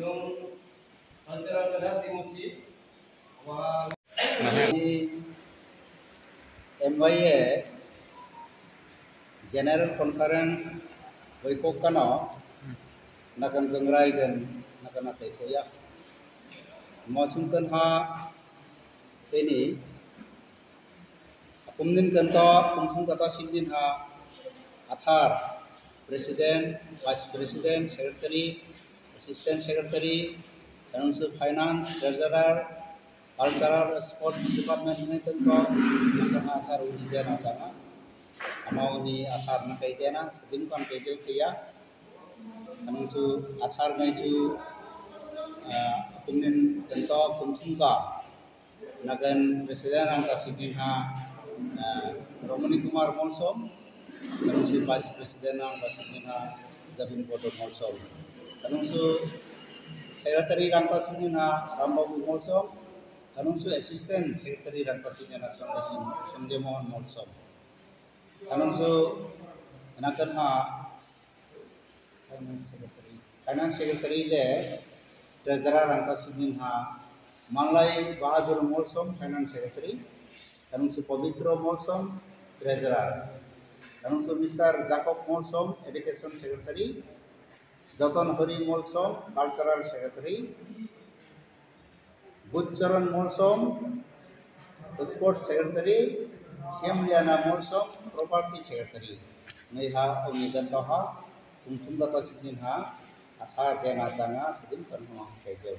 Yung cultural kada Timothy wa MYA General Conference Boykok kano nakan gengrai dan nakan atai toya mosungkan ha ini kumnin kanto kumthung kata singin ha athar President, Vice President, Secretary, Assistant Secretary, Council Finance, Treasurer, Cultural Sport Department ini tentu nakan athar uji jana sana amau ni athar nakai jana sedin kan kejo kia kanungcu athar ngaicu kumnin kanto kumthung ka nagan Presiden angka singin ha Romani Kumar Monsom kanungsu Vice President ang Basingina Zabin Bodo Molsom kanungsu Secretary Rangka Singina Rambabu Molsom kanungsu Assistant Secretary Rangka Singina Samjemon Molsom kanungsu enakan ha Finance Secretary le Treasurer Rangka Singina Manlai Bahadur Molsom Finance Secretary kanungsu Pavitro Molsom Treasurer kanungsu Mr. Jacob Molsom Education Secretary, Joton Hori Molsom Cultural Secretary, Budcharan Molsom Sports Secretary, Siamliana Molsom Property Secretary. Neha Umidan Toha, Kumtum Data Sidin Ha, Athar Jena Janga Sidin Kanhua Kejo.